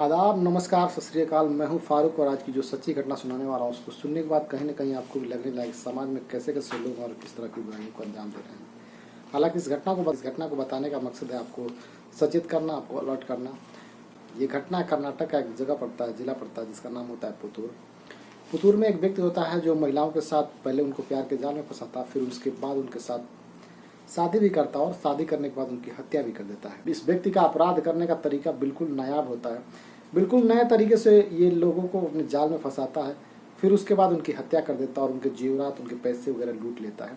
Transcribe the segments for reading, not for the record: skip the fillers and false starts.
आदाब, नमस्कार, सत श्री अकाल। मैं हूं फारूक और आज की जो सच्ची घटना सुनाने वाला हूं उसको सुनने के बाद कहीं ना कहीं आपको भी लगने लगे समाज में कैसे कैसे लोग और किस तरह की बुराइयों को अंजाम दे रहे हैं। हालांकि इस घटना को बताने का मकसद है आपको सचेत करना, आपको अलर्ट करना। ये घटना कर्नाटक का एक जगह पड़ता है, जिला पड़ता है, जिसका नाम होता है पुतूर। पुतूर में एक व्यक्ति होता है जो महिलाओं के साथ पहले उनको प्यार के जाल में फंसाता, फिर उसके बाद उनके साथ शादी भी करता और शादी करने के बाद उनकी हत्या भी कर देता है। इस व्यक्ति का अपराध करने का तरीका बिल्कुल नायाब होता है। बिल्कुल नए तरीके से ये लोगों को अपने जाल में फंसाता है, फिर उसके बाद उनकी हत्या कर देता है और उनके जेवरात, उनके पैसे वगैरह लूट लेता है।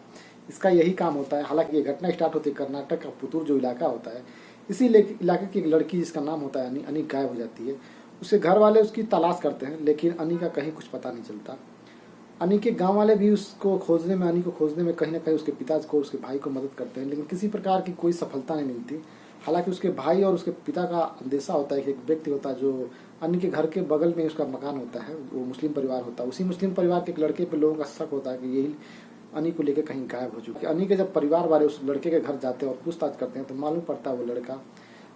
इसका यही काम होता है। हालांकि ये घटना स्टार्ट होती है कर्नाटक का पुतूर जो इलाका होता है। इसी इलाके की एक लड़की जिसका नाम होता है अनी, अनी गायब हो जाती है। उसके घर वाले उसकी तलाश करते हैं, लेकिन अनी का कहीं कुछ पता नहीं चलता। अनी के गांव वाले भी उसको खोजने में, अनी को खोजने में कहीं ना कहीं उसके पिता को, उसके भाई को मदद करते हैं, लेकिन किसी प्रकार की कोई सफलता नहीं मिलती। हालांकि उसके भाई और उसके पिता का अंदेशा होता है कि एक व्यक्ति होता है जो अनी के घर के बगल में उसका मकान होता है, वो मुस्लिम परिवार होता है। उसी मुस्लिम परिवार के एक लड़के पे लोगों का शक होता है कि यही अनी को लेकर कहीं गायब हो चुकी है। अनी के जब परिवार वाले उस लड़के के घर जाते हैं और पूछताछ करते हैं तो मालूम पड़ता है वो लड़का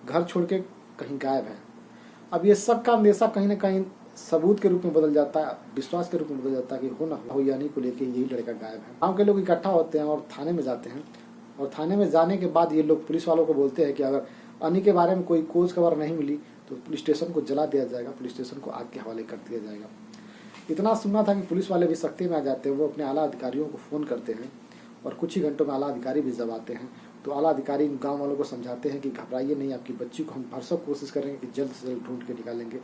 घर छोड़ के कहीं गायब है। अब ये शक का अंदेशा कहीं ना कहीं सबूत के रूप में बदल जाता है, विश्वास के रूप में बदल जाता है कि हो ना हो यानी को लेके यही लड़का गायब है। गांव के लोग इकट्ठा होते हैं और थाने में जाते हैं, और थाने में जाने के बाद ये लोग पुलिस वालों को बोलते हैं कि अगर अनी के बारे में कोई खोज खबर नहीं मिली तो पुलिस स्टेशन को जला दिया जाएगा, पुलिस स्टेशन को आग के हवाले कर दिया जाएगा। इतना सुनना था कि पुलिस वाले भी सख्ती में आ जाते हैं। वो अपने आला अधिकारियों को फ़ोन करते हैं और कुछ ही घंटों में आला अधिकारी भी जब आते हैं तो आला अधिकारी गांव वालों को समझाते हैं कि घबराइए नहीं, आपकी बच्ची को हम भरसक कोशिश करेंगे कि जल्द से जल्द ढूंढ के निकालेंगे।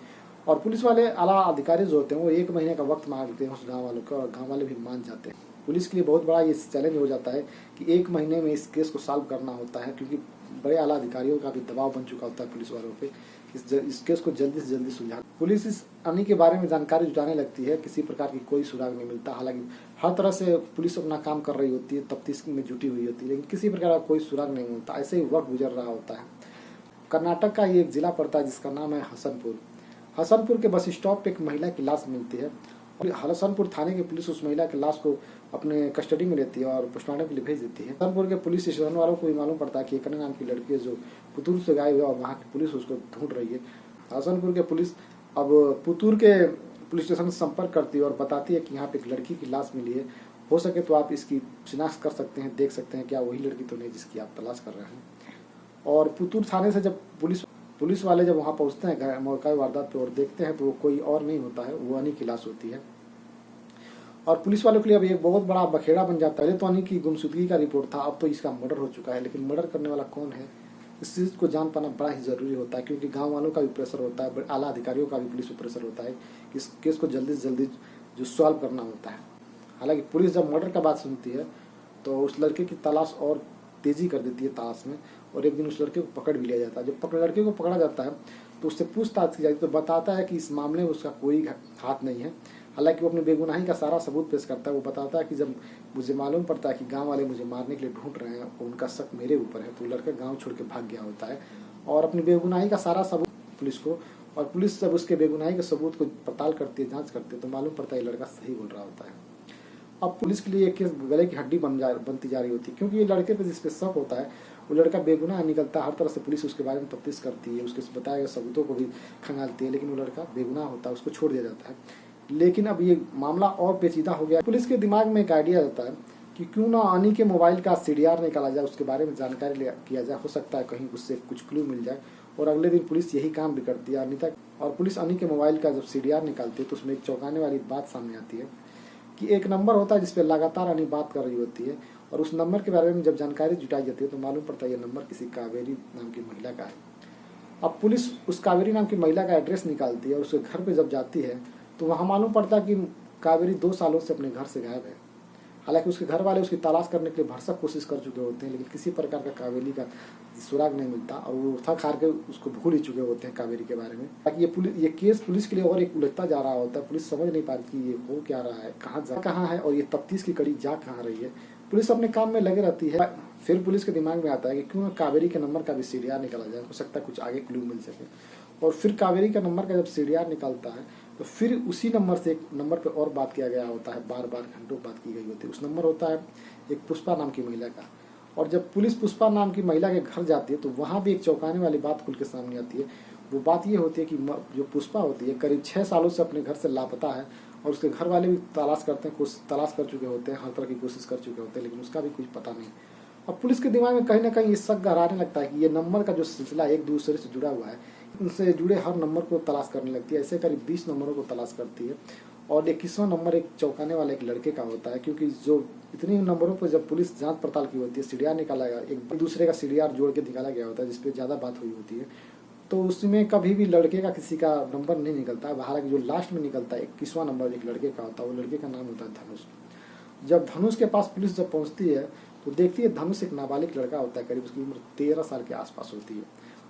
और पुलिस वाले आला अधिकारी जो होते हैं वो 1 महीने का वक्त मांगते हैं उस गाँव वालों का, और गाँव वाले भी मान जाते हैं। पुलिस के लिए बहुत बड़ा ये चैलेंज हो जाता है कि 1 महीने में इस केस को सॉल्व करना होता है, क्योंकि बड़े आला अधिकारियों का भी दबाव बन चुका होता है पुलिस वालों पे इस केस को जल्दी से जल्दी सुलझा। पुलिस इस अनी के बारे में जानकारी जुटाने लगती है, किसी प्रकार की कोई सुराग नहीं मिलता। हालांकि हर तरह से पुलिस अपना काम कर रही होती है, तफ्तीश में जुटी हुई होती है, लेकिन किसी प्रकार का कोई सुराग नहीं मिलता। ऐसे ही वक्त गुजर रहा होता है। कर्नाटक का ये एक जिला पड़ता है जिसका नाम है हसनपुर। हसनपुर के बस स्टॉप पे एक महिला की लाश मिलती है और हसनपुर थाने की पुलिस उस महिला की लाश को अपने कस्टडी में लेती है और पोस्टमार्टम के लिए भेज देती है। हसनपुर के पुलिस स्टेशन वालों को भी मालूम पड़ता है कि एक नाम की लड़की है जो पुतूर से गायब है और वहाँ की पुलिस उसको ढूंढ रही है। हसनपुर के पुलिस अब पुतूर के पुलिस स्टेशन से संपर्क करती है और बताती है कि यहाँ पे एक लड़की की लाश मिली है, हो सके तो आप इसकी शिनाख्त कर सकते हैं, देख सकते हैं क्या वही लड़की तो नहीं जिसकी आप तलाश कर रहे हैं। और पुतूर थाने से जब पुलिस वाले जब वहाँ पहुँचते हैं मौका वारदात पे और देखते हैं तो वो कोई और नहीं होता है, वो अनी की लाश होती है। और पुलिस वालों के लिए अब एक बहुत बड़ा बखेड़ा बन जाता है। पहले तो अनी की गुमशुदगी का रिपोर्ट था, अब तो इसका मर्डर हो चुका है, लेकिन मर्डर करने वाला कौन है इस चीज़ को जान पाना बड़ा ही ज़रूरी होता है, क्योंकि गांव वालों का भी प्रेशर होता है, आला अधिकारियों का भी पुलिस पर प्रेशर होता है कि इस केस को जल्दी से जल्दी जो सॉल्व करना होता है। हालांकि पुलिस जब मर्डर का बात सुनती है तो उस लड़के की तलाश और तेज़ी कर देती है तलाश में, और एक दिन उस लड़के को पकड़ भी लिया जाता है। जब लड़के को पकड़ा जाता है तो उससे पूछताछ की जाती है तो बताता है कि इस मामले में उसका कोई हाथ नहीं है। हालांकि वो अपनी बेगुनाही का सारा सबूत पेश करता है। वो बताता है कि जब मुझे मालूम पड़ता है कि गांव वाले मुझे मारने के लिए ढूंढ रहे हैं और उनका शक मेरे ऊपर है, तो लड़का गांव छोड़ के भाग गया होता है और अपनी बेगुनाही का सारा सबूत पुलिस को, और पुलिस जब उसके बेगुनाही के सबूत को पड़ताल करती है, जाँच करती है, तो मालूम पड़ता है ये लड़का सही बोल रहा होता है। अब पुलिस के लिए केस गले की हड्डी बनती जा रही होती है, क्योंकि ये लड़के पे जिस पे शक होता है वो लड़का बेगुनाह निकलता है। हर तरह से पुलिस उसके बारे में तफ्तीश करती है, उसके बताए गए सबूतों को भी खंगालती है, लेकिन वो लड़का बेगुनाह होता है, उसको छोड़ दिया जाता है। लेकिन अब ये मामला और पेचीदा हो गया। पुलिस के दिमाग में एक आइडिया आता है कि क्यों ना अनी के मोबाइल का CDR निकाला जाए, उसके बारे में जानकारी किया जाए, हो सकता है कहीं उससे कुछ क्लू मिल जाए। और अगले दिन पुलिस यही काम भी करती है अनीता। और पुलिस अनी के मोबाइल का जब CDR निकालती है तो उसमें एक चौंकाने वाली बात सामने आती है कि एक नंबर होता है जिसपे लगातार अनी बात कर रही होती है, और उस नंबर के बारे में जब जानकारी जुटाई जाती है तो मालूम पड़ता है ये नंबर किसी कावेरी नाम की महिला का है। अब पुलिस उस कावेरी नाम की महिला का एड्रेस निकालती है और उसके घर पे जब जाती है तो वहाँ मालूम पड़ता है कि कावेरी 2 सालों से अपने घर से गायब है। हालांकि उसके घर वाले उसकी तलाश करने के लिए भरसक कोशिश कर चुके होते हैं, लेकिन किसी प्रकार का कावेरी का सुराग नहीं मिलता और वो थक हार के उसको भूल ही चुके होते हैं कावेरी के बारे में। ताकि ये केस पुलिस के लिए और एक उलझता जा रहा होता है। पुलिस समझ नहीं पा रही कि ये हो क्या रहा है, कहाँ है और ये तफ्तीश की कड़ी जा कहाँ रही है। पुलिस अपने काम में लगे रहती है। फिर पुलिस के दिमाग में आता है कि क्यों ना कावेरी के नंबर का भी CDR निकाला जाए, हो सकता है कुछ आगे क्लू मिल सके। और फिर कावेरी का नंबर का जब CDR निकलता है तो फिर उसी नंबर से एक नंबर पे और बात किया गया होता है, बार बार घंटों बात की गई होती है। उस नंबर होता है एक पुष्पा नाम की महिला का। और जब पुलिस पुष्पा नाम की महिला के घर जाती है तो वहाँ भी एक चौंकाने वाली बात खुल के सामने आती है। वो बात ये होती है कि जो पुष्पा होती है करीब 6 सालों से अपने घर से लापता है और उसके घर वाले भी तलाश करते हैं, कुछ तलाश कर चुके होते हैं, हर तरह की कोशिश कर चुके होते हैं, लेकिन उसका भी कुछ पता नहीं। अब पुलिस के दिमाग में कहीं ना कहीं ये शक गहराने लगता है कि ये नंबर का जो सिलसिला एक दूसरे से जुड़ा हुआ है, उनसे जुड़े हर नंबर को तलाश करने लगती है। ऐसे करीब 20 नंबरों को तलाश करती है और 21वां नंबर एक चौंकाने वाले एक लड़के का होता है, क्योंकि जो इतनी नंबरों पर जब पुलिस जांच पड़ताल की होती है, सीडीआर निकाला गया, एक दूसरे का सीडीआर जोड़ के निकाला गया होता है जिसपे ज़्यादा बात हुई होती है, तो उसमें कभी भी लड़के का किसी का नंबर नहीं निकलता है। हालांकि जो लास्ट में निकलता है 21वां नंबर एक लड़के का होता है, वो लड़के का नाम होता है धनुष। जब धनुष के पास पुलिस जब पहुंचती है तो देखती है धनुष एक नाबालिग लड़का होता है, करीब उसकी उम्र 13 साल के आसपास होती है।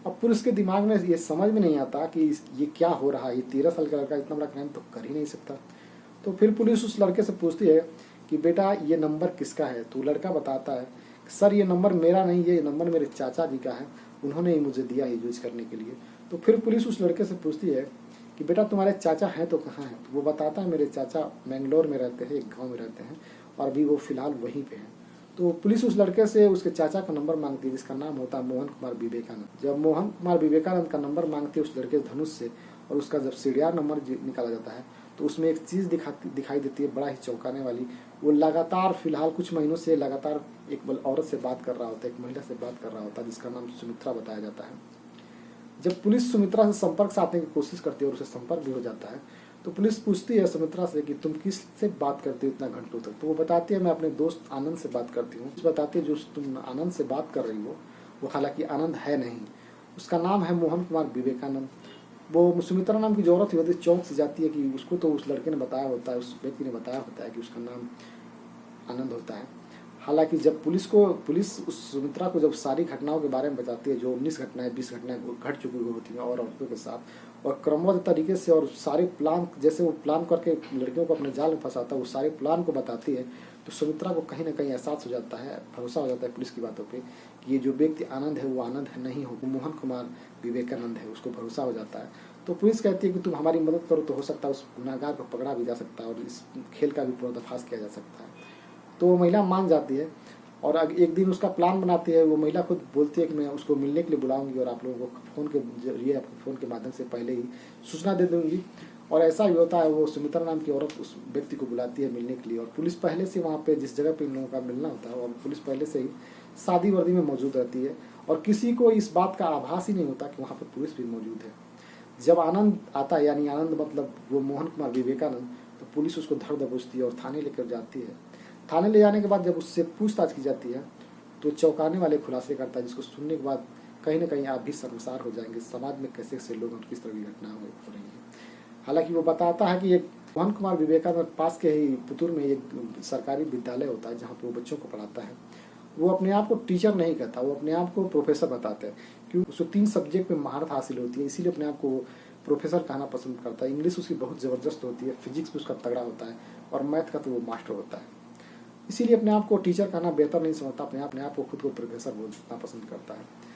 अब पुलिस के दिमाग में ये समझ में नहीं आता कि ये क्या हो रहा है, ये 13 साल का लड़का इतना बड़ा क्राइम तो कर ही नहीं सकता। तो फिर पुलिस उस लड़के से पूछती है कि बेटा ये नंबर किसका है, तो लड़का बताता है सर ये नंबर मेरा नहीं है, ये नंबर मेरे चाचा जी का है, उन्होंने ही मुझे दिया है यूज करने के लिए। तो फिर पुलिस उस लड़के से पूछती है कि बेटा तुम्हारे चाचा हैं तो कहाँ हैं, तो वो बताता है मेरे चाचा मैंगलोर में रहते हैं, एक गाँव में रहते हैं और अभी वो फिलहाल वहीं पे हैं। तो पुलिस उस लड़के से उसके चाचा का नंबर मांगती है जिसका नाम होता है मोहन कुमार विवेकानंद। जब मोहन कुमार विवेकानंद का नंबर मांगती है उस लड़के धनुष से और उसका जब सीडीआर नंबर निकाला जाता है तो उसमें एक चीज़ दिखाई देती है बड़ा ही चौंकाने वाली। वो लगातार फिलहाल कुछ महीनों से लगातार एक औरत से बात कर रहा होता है, एक महिला से बात कर रहा होता है जिसका नाम सुमित्रा बताया जाता है। जब पुलिस सुमित्रा से संपर्क साधने की कोशिश करती है और उसे संपर्क भी हो जाता है तो पुलिस पूछती है सुमित्रा से कि तुम किस से बात करती हो इतना घंटों तक, तो वो बताती है मैं अपने दोस्त आनंद से बात करती हूँ। बताती है जो तुम आनंद से बात कर रही हो वो हालांकि आनंद है नहीं, उसका नाम है मोहन कुमार विवेकानंद। वो सुमित्रा नाम की जो औरत होती है चौंक से जाती है कि उसको तो उस लड़के ने बताया होता है, उस व्यक्ति ने बताया होता है कि उसका नाम आनंद होता है। हालांकि जब पुलिस उस सुमित्रा को जब सारी घटनाओं के बारे में बताती है, जो 19 घटनाएं 20 घटनाएं घट चुकी होती हैं और औरतों के साथ, और क्रमबद्ध तरीके से और सारे प्लान जैसे वो प्लान करके लड़कियों को अपने जाल में फंसाता है वो सारे प्लान को बताती है, तो सुमित्रा को कहीं ना कहीं एहसास हो जाता है, भरोसा हो जाता है पुलिस की बातों पे कि ये जो व्यक्ति आनंद है वो आनंद है नहीं हो, वो मोहन कुमार विवेकानंद है, उसको भरोसा हो जाता है। तो पुलिस कहती है कि तुम हमारी मदद करो तो हो सकता है उस गुनाहगार को पकड़ा भी जा सकता है और इस खेल का भी पर्दाफाश किया जा सकता है। तो वो महिला मान जाती है और एक दिन उसका प्लान बनाती है। वो महिला खुद बोलती है कि मैं उसको मिलने के लिए बुलाऊंगी और आप लोगों को फ़ोन के जरिए फ़ोन के माध्यम से पहले ही सूचना दे दूंगी, और ऐसा ही होता है। वो सुमित्रा नाम की औरत उस व्यक्ति को बुलाती है मिलने के लिए और पुलिस पहले से वहाँ पे जिस जगह पे इन लोगों का मिलना होता है और पुलिस पहले से ही शादी वर्दी में मौजूद रहती है और किसी को इस बात का आभास ही नहीं होता कि वहाँ पर पुलिस भी मौजूद है। जब आनंद आता है, यानी आनंद मतलब वो मोहन कुमार विवेकानंद, तो पुलिस उसको धर दबोचती है और थाने लेकर जाती है। थाने ले जाने के बाद जब उससे पूछताछ की जाती है तो चौंकाने वाले खुलासे करता है जिसको सुनने के बाद कहीं ना कहीं आप भी शर्मसार हो जाएंगे समाज में कैसे कैसे लोग और किस तरह की घटना हो रही है। हालांकि वो बताता है कि एक मोहन कुमार विवेकानंद पास के ही पुतुर में एक सरकारी विद्यालय होता है जहाँ पे वो बच्चों को पढ़ाता है। वो अपने आप को टीचर नहीं कहता, वो अपने आप को प्रोफेसर बताते हैं क्योंकि उसको 3 सब्जेक्ट में महारत हासिल होती है, इसीलिए अपने आप को प्रोफेसर कहना पसंद करता है। इंग्लिश उसकी बहुत ज़बरदस्त होती है, फिजिक्स भी उसका तगड़ा होता है और मैथ का तो वो मास्टर होता है। इसीलिए अपने आप को टीचर कहना बेहतर नहीं समझता, अपने आप को खुद को प्रोफेसर बोलना पसंद करता है।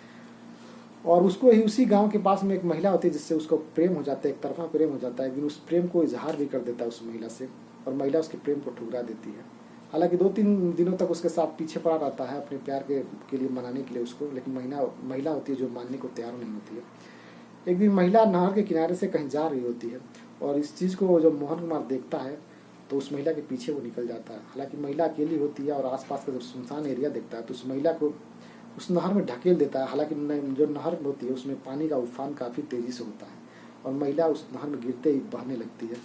और उसको ही उसी गांव के पास में एक महिला होती है जिससे उसको प्रेम हो जाता है, एक तरफा प्रेम हो जाता है, लेकिन उस प्रेम को इजहार भी कर देता है उस महिला से और महिला उसके प्रेम को ठुकरा देती है। हालांकि 2-3 दिनों तक उसके साथ पीछे पड़ा रहता है अपने प्यार के लिए मनाने के लिए उसको, लेकिन महिला होती है जो मानने को तैयार नहीं होती है। एक दिन महिला नहर के किनारे से कहीं जा रही होती है और इस चीज़ को जब मोहन कुमार देखता है तो उस महिला के पीछे वो निकल जाता है। हालांकि महिला अकेली होती है और आसपास का जब सुनसान एरिया देखता है तो उस महिला को उस नहर में ढकेल देता है। हालांकि जो नहर होती है उसमें पानी का उफान काफ़ी तेज़ी से होता है और महिला उस नहर में गिरते ही बहने लगती है।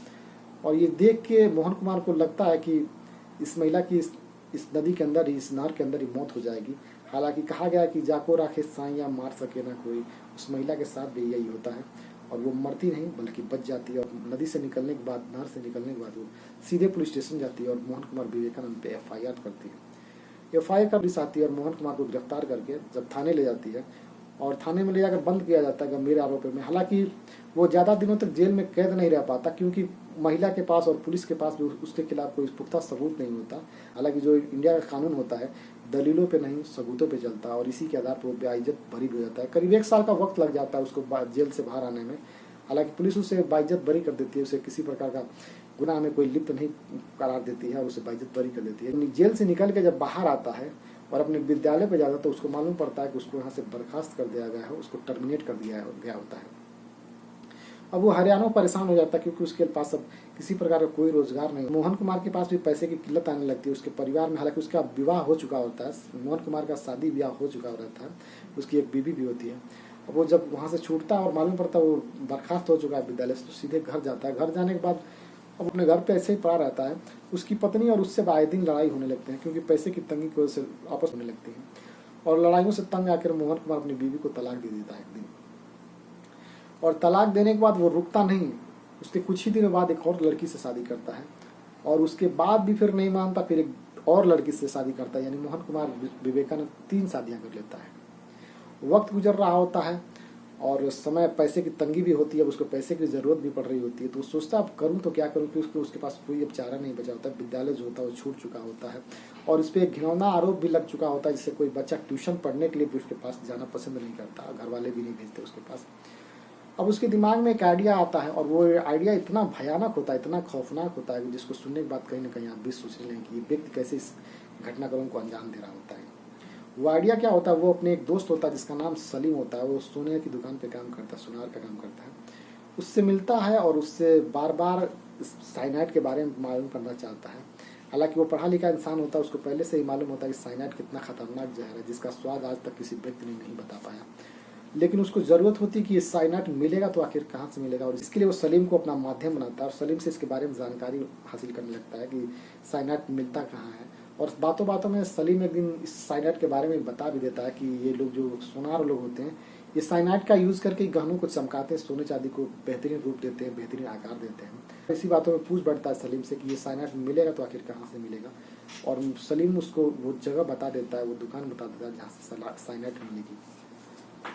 और ये देख के मोहन कुमार को लगता है कि इस महिला की इस नदी के अंदर ही, इस नहर के अंदर ही मौत हो जाएगी। हालांकि कहा गया कि जाको राखे साइया मार सके ना कोई, उस महिला के साथ भी यही होता है और वो मरती नहीं बल्कि बच जाती है। और नदी से निकलने के बाद, नहर से निकलने के बाद वो सीधे पुलिस स्टेशन जाती है और मोहन कुमार विवेकानंद पे FIR करती है। FIR का पुलिस आती है और मोहन कुमार को गिरफ्तार करके जब थाने ले जाती है और थाने में ले जाकर बंद किया जाता है गंभीर आरोपों में। हालांकि वो ज़्यादा दिनों तक जेल में कैद नहीं रह पाता क्योंकि महिला के पास और पुलिस के पास भी उसके खिलाफ कोई पुख्ता सबूत नहीं होता। हालांकि जो इंडिया का कानून होता है दलीलों पे नहीं सबूतों पे चलता है और इसी के आधार पर वो बेइज्जत बरी हो जाता है। करीब 1 साल का वक्त लग जाता है उसको जेल से बाहर आने में। हालांकि पुलिस उसे बाइज्जत बरी कर देती है, उसे किसी प्रकार का गुनाह में कोई लिप्त नहीं करार देती है और उसे बाइज्जत बरी कर देती है। जेल से निकल के जब बाहर आता है और अपने विद्यालय पर जाता है तो उसको मालूम पड़ता है कि उसको यहाँ से बर्खास्त कर दिया गया है, उसको टर्मिनेट कर दिया गया होता है। अब वो हरियाणा में परेशान हो जाता है क्योंकि उसके पास अब किसी प्रकार का कोई रोजगार नहीं। मोहन कुमार के पास भी पैसे की किल्लत आने लगती है उसके परिवार में। हालांकि उसका विवाह हो चुका होता है, मोहन कुमार का शादी ब्याह हो चुका रहता है, उसकी एक बीवी भी होती है। अब वो जब वहाँ से छूटता है और मालूम पड़ता है वो बर्खास्त हो चुका है विद्यालय से, तो सीधे घर जाता है। घर जाने के बाद अब अपने घर पे ऐसे ही पड़ा रहता है। उसकी पत्नी और उससे आए दिन लड़ाई होने लगते हैं क्योंकि पैसे की तंगी की वजह से आपस होने लगती है। और लड़ाइयों से तंग आकर मोहन कुमार अपनी बीवी को तलाक दे देता है एक दिन। और तलाक देने के बाद वो रुकता नहीं, उसके कुछ ही दिनों बाद एक और लड़की से शादी करता है। और उसके बाद भी फिर नहीं मानता, फिर एक और लड़की से शादी करता है। यानी मोहन कुमार विवेकानंद 3 शादियां कर लेता है। वक्त गुजर रहा होता है और समय पैसे की तंगी भी होती है, उसको पैसे की जरूरत भी पड़ रही होती है। तो वो सोचता है अब करूँ तो क्या करूँ, क्योंकि उसके पास कोई अब चारा नहीं बचा होता। विद्यालय जो होता है वो छूट चुका होता है और इस पर एक घिनौना आरोप भी लग चुका होता है, जिससे कोई बच्चा ट्यूशन पढ़ने के लिए भी उसके पास जाना पसंद नहीं करता, घर वाले भी नहीं भेजते उसके पास। अब उसके दिमाग में एक आइडिया आता है और वो आइडिया इतना भयानक होता है, इतना खौफनाक होता है कि जिसको सुनने के बाद कहीं ना कहीं आप भी सोच लें कि ये व्यक्ति कैसे इस घटनाक्रम को अंजाम दे रहा होता है। वो आइडिया क्या होता है, वो अपने एक दोस्त होता है जिसका नाम सलीम होता है। वो सोने की दुकान पे काम करता है, सुनार का काम करता है। उससे मिलता है और उससे बार बार साइनाइड के बारे में मालूम करना चाहता है। हालांकि वो पढ़ा लिखा इंसान होता है, उसको पहले से ही मालूम होता है कि साइनाइड कितना खतरनाक जहर है जिसका स्वाद आज तक किसी व्यक्ति ने नहीं बता पाया। लेकिन उसको जरूरत होती है कि ये साइनाइड मिलेगा तो आखिर कहाँ से मिलेगा, और इसके लिए वो सलीम को अपना माध्यम बनाता है और सलीम से इसके बारे में जानकारी हासिल करने लगता है कि साइनाइड मिलता कहाँ है। और बातों बातों में सलीम एक दिन इस साइनाइड के बारे में बता भी देता है कि ये लोग जो सोनार लोग होते हैं ये साइनाइड का यूज करके गहनों को चमकाते हैं, सोने चांदी को बेहतरीन रूप देते हैं, बेहतरीन आकार देते हैं। इसी बातों में पूछ बढ़ता है सलीम से कि ये साइनाइड मिलेगा तो आखिर कहाँ से मिलेगा। और सलीम उसको वो जगह बता देता है, वो दुकान बता देता है जहाँ से साइनाइड मिलेगी।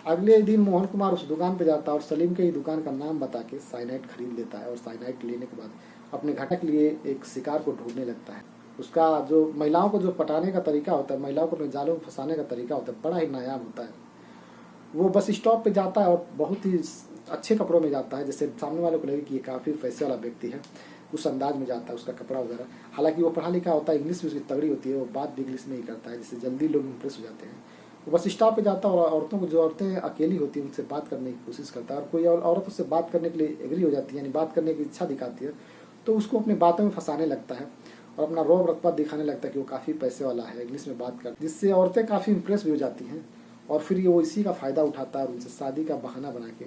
अगले दिन मोहन कुमार उस दुकान पे जाता है और सलीम के ही दुकान का नाम बता के साइनाइड खरीद लेता है। और साइनाइड लेने के बाद अपने घटना के लिए एक शिकार को ढूंढने लगता है। उसका जो महिलाओं को जो पटाने का तरीका होता है, महिलाओं को अपने जालों में फंसाने का तरीका होता है, बड़ा ही नायाब होता है। वो बस स्टॉप पे जाता है और बहुत ही अच्छे कपड़ों में जाता है, जैसे सामने वाले को लगे कि ये काफ़ी पैसे वाला व्यक्ति है, उस अंदाज में जाता है उसका कपड़ा वगैरह। हालांकि वो पढ़ा लिखा होता है, इंग्लिश भी उसकी तगड़ी होती है, वो बात भी इंग्लिश में ही करता है, जिससे जल्दी लोग इंप्रेस हो जाते हैं। वो बस स्टॉप पे जाता है और औरतों को, जो औरतें अकेली होती हैं उनसे बात करने की कोशिश करता है। और कोई औरत उससे बात करने के लिए एग्री हो जाती है, यानी बात करने की इच्छा दिखाती है, तो उसको अपनी बातों में फंसाने लगता है और अपना रौब रकबा दिखाने लगता है कि वो काफ़ी पैसे वाला है, इंग्लिश में बात करता है, जिससे औरतें काफ़ी इंप्रेस भी हो जाती हैं। और फिर ये वो इसी का फ़ायदा उठाता है और उनसे शादी का बहाना बना के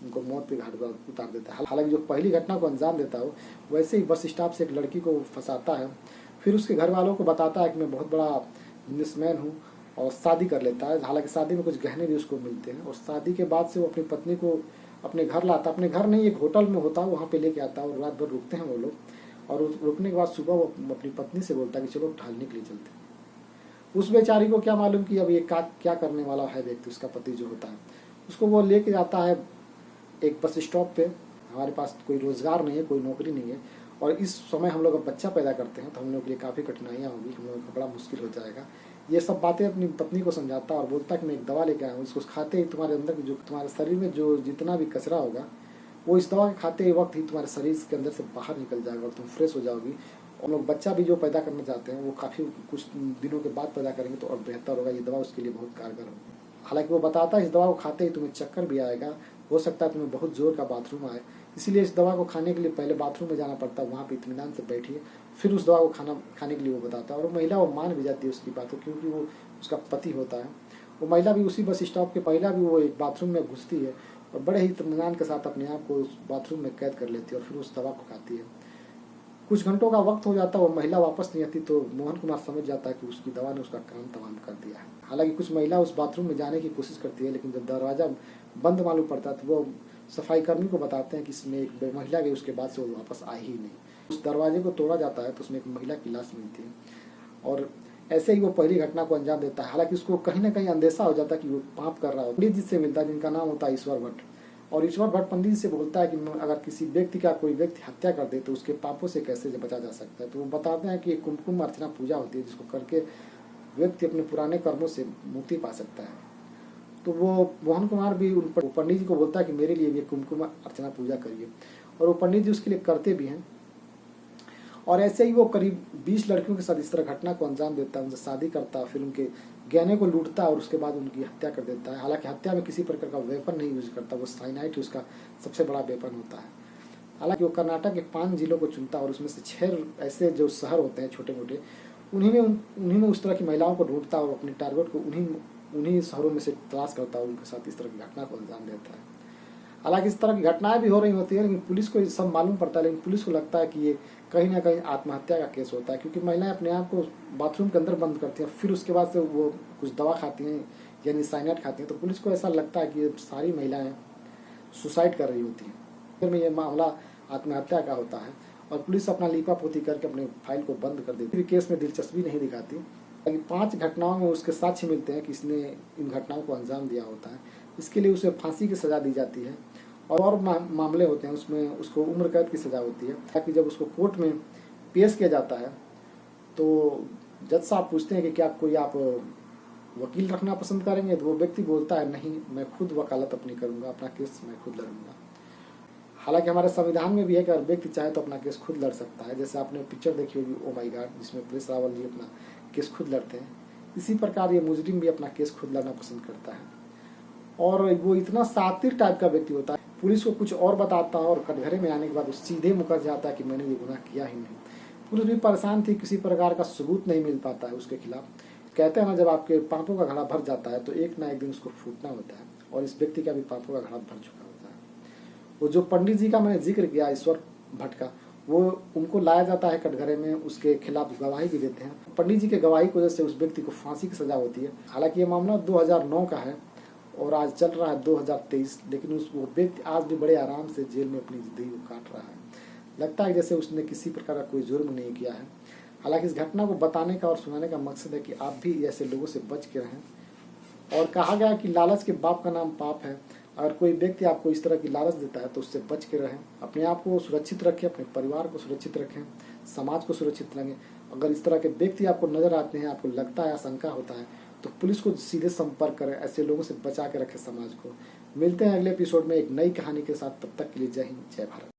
उनको मौत के घाट पर उतार देता है। हालांकि जो पहली घटना को अंजाम देता है वैसे ही बस स्टॉप से एक लड़की को फंसाता है, फिर उसके घर वालों को बताता है कि मैं बहुत बड़ा बिजनेसमैन हूँ और शादी कर लेता है। हालांकि शादी में कुछ गहने भी उसको मिलते हैं और शादी के बाद से वो अपनी पत्नी को अपने घर लाता, अपने घर नहीं एक होटल में होता है वहाँ पे लेके आता है और रात भर रुकते हैं वो लोग। और रुकने के बाद सुबह वो अपनी पत्नी से बोलता है कि चलो टहलने के लिए चलते हैं। उस बेचारी को क्या मालूम कि अब ये क्या करने वाला है व्यक्ति, उसका पति जो होता है। उसको वो लेके जाता है एक बस स्टॉप पे। हमारे पास कोई रोजगार नहीं है, कोई नौकरी नहीं है और इस समय हम लोग अब बच्चा पैदा करते हैं तो हम लोग के लिए काफ़ी कठिनाइयाँ होगी, हम लोग को बड़ा मुश्किल हो जाएगा। ये सब बातें अपनी पत्नी को समझाता और बोलता कि मैं एक दवा लेके आया हूँ, इसको खाते ही तुम्हारे अंदर जो तुम्हारे शरीर में जो जितना भी कचरा होगा वो इस दवा के खाते ही वक्त ही तुम्हारे शरीर के अंदर से बाहर निकल जाएगा और तुम फ्रेश हो जाओगी। और लोग बच्चा भी जो पैदा करना चाहते हैं वो काफ़ी कुछ दिनों के बाद पैदा करेंगे तो और बेहतर होगा, ये दवा उसके लिए बहुत कारगर होगी। हालांकि वो बताता है इस दवा को खाते ही तुम्हें चक्कर भी आएगा, हो सकता है तुम्हें बहुत जोर का बाथरूम आए, इसीलिए इस दवा को खाने के लिए पहले बाथरूम में जाना पड़ता है, वहाँ पे इत्मीनान से बैठिए, फिर उस दवा को खाने के लिए वो बताता है। और महिला वो मान भी जाती है उसकी बातों, क्योंकि वो उसका पति होता है। वो महिला भी उसी बस स्टॉप के महिला भी वो एक बाथरूम में घुसती है और बड़े ही इत्मीनान के साथ अपने आप को उस बाथरूम में कैद कर लेती है और फिर उस दवा को खाती है। कुछ घंटों का वक्त हो जाता है, वो महिला वापस नहीं आती तो मोहन कुमार समझ जाता है कि उसकी दवा ने उसका काम तमाम कर दिया है। हालांकि कुछ महिला उस बाथरूम में जाने की कोशिश करती है, लेकिन जब दरवाज़ा बंद मालूम पड़ता है तो वो सफाई कर्मी को बताते हैं कि इसमें एक महिला गई, उसके बाद से वो वापस आई ही नहीं। उस दरवाजे को तोड़ा जाता है तो उसमें एक महिला की लाश मिलती है और ऐसे ही वो पहली घटना को अंजाम देता है। हालांकि उसको कहीं ना कहीं अंदेशा हो जाता है कि वो पाप कर रहा हो। पंडित जी से मिलता है जिनका नाम होता है ईश्वर भट्ट, और ईश्वर भट्ट पंडित जी से बोलता है कि अगर किसी व्यक्ति का कोई व्यक्ति हत्या कर दे तो उसके पापों से कैसे बचा जा सकता है। तो वो बताते हैं कि एक कुमकुम अर्चना पूजा होती है जिसको करके व्यक्ति अपने पुराने कर्मों से मुक्ति पा सकता है। तो वो मोहन कुमार भी उन पंडित जी को बोलता है कि मेरे लिए भी कुमकुम अर्चना पूजा करिए, और वो पंडित जी उसके लिए करते भी हैं। और ऐसे ही वो करीब 20 लड़कियों के साथ इस तरह घटना को अंजाम देता है, उनसे शादी करता है, फिर उनके गहने को लूटता है और उसके बाद उनकी हत्या कर देता है। हालांकि हत्या में किसी प्रकार का वेपन नहीं यूज करता, वो साइनाइड उसका सबसे बड़ा वेपन होता है। हालांकि वो कर्नाटक के 5 जिलों को चुनता है और उसमें से 6 ऐसे जो शहर होते हैं छोटे मोटे, उन्हीं में उस तरह की महिलाओं को ढूंढता है और अपने टारगेट को उन्हीं शहरों में से तलाश करता है और उनके साथ इस तरह की घटना को अंजाम देता है। हालांकि इस तरह की घटनाएं भी हो रही होती है, लेकिन पुलिस को ये सब मालूम पड़ता है, लेकिन पुलिस को लगता है कि ये कहीं ना कहीं आत्महत्या का केस होता है, क्योंकि महिलाएं अपने आप को बाथरूम के अंदर बंद करती हैं, फिर उसके बाद से वो कुछ दवा खाती हैं यानी साइनाइड खाती हैं, तो पुलिस को ऐसा लगता है कि ये सारी महिलाएं सुसाइड कर रही होती हैं। फिर में ये मामला आत्महत्या का होता है और पुलिस अपना लीपापोती करके अपने फाइल को बंद कर देती है, केस में दिलचस्पी नहीं दिखाती। 5 घटनाओं में उसके साक्ष्य मिलते हैं कि इसने इन घटनाओं को अंजाम दिया होता है, इसके लिए उसे फांसी की सजा दी जाती है। और मामले होते हैं उसमें उसको उम्र कैद की सजा होती है, ताकि जब उसको कोर्ट में पेश किया जाता है तो जज साहब पूछते हैं कि क्या कोई आप वकील रखना पसंद करेंगे, तो वो व्यक्ति बोलता है नहीं, मैं खुद वकालत अपनी करूंगा, अपना केस मैं खुद लड़ूंगा। हालांकि हमारे संविधान में भी है कि अगर व्यक्ति चाहे तो अपना केस खुद लड़ सकता है, जैसे आपने पिक्चर देखी होगी ओ माय गॉड, जिसमें प्रिंस रावल जी अपना केस खुद लड़ते हैं, इसी प्रकार ये मुजरिम भी अपना केस खुद लड़ना पसंद करता है। और वो इतना सातिर टाइप का व्यक्ति होता है, पुलिस को कुछ और बताता है और कटघरे में आने के बाद वो सीधे मुकर जाता है कि मैंने ये गुनाह किया ही नहीं। पुलिस भी परेशान थी, किसी प्रकार का सबूत नहीं मिल पाता है उसके खिलाफ। कहते हैं ना, जब आपके पापों का घड़ा भर जाता है तो एक ना एक दिन उसको फूटना होता है, और इस व्यक्ति का भी पापों का घड़ा भर चुका होता है। वो जो पंडित जी का मैंने जिक्र किया, ईश्वर भट्ट का, वो उनको लाया जाता है कटघरे में, उसके खिलाफ गवाही भी देते हैं। पंडित जी के गवाही की वजह से उस व्यक्ति को फांसी की सजा होती है। हालांकि ये मामला 2009 का है और आज चल रहा है 2023, लेकिन वो व्यक्ति आज भी बड़े आराम से जेल में अपनी जिंदगी को काट रहा है। लगता है जैसे उसने किसी प्रकार का कोई जुर्म नहीं किया है। हालांकि इस घटना को बताने का और सुनाने का मकसद है कि आप भी ऐसे लोगों से बच के रहें। और कहा गया कि लालच के बाप का नाम पाप है। अगर कोई व्यक्ति आपको इस तरह की लालच देता है तो उससे बच के रहें, अपने आप को सुरक्षित रखें, अपने परिवार को सुरक्षित रखें, समाज को सुरक्षित रखें। अगर इस तरह के व्यक्ति आपको नजर आते हैं, आपको लगता है, आशंका होता है, तो पुलिस को सीधे संपर्क करें, ऐसे लोगों से बचा के रखें समाज को। मिलते हैं अगले एपिसोड में एक नई कहानी के साथ, तब तक के लिए जय हिंद, जय भारत।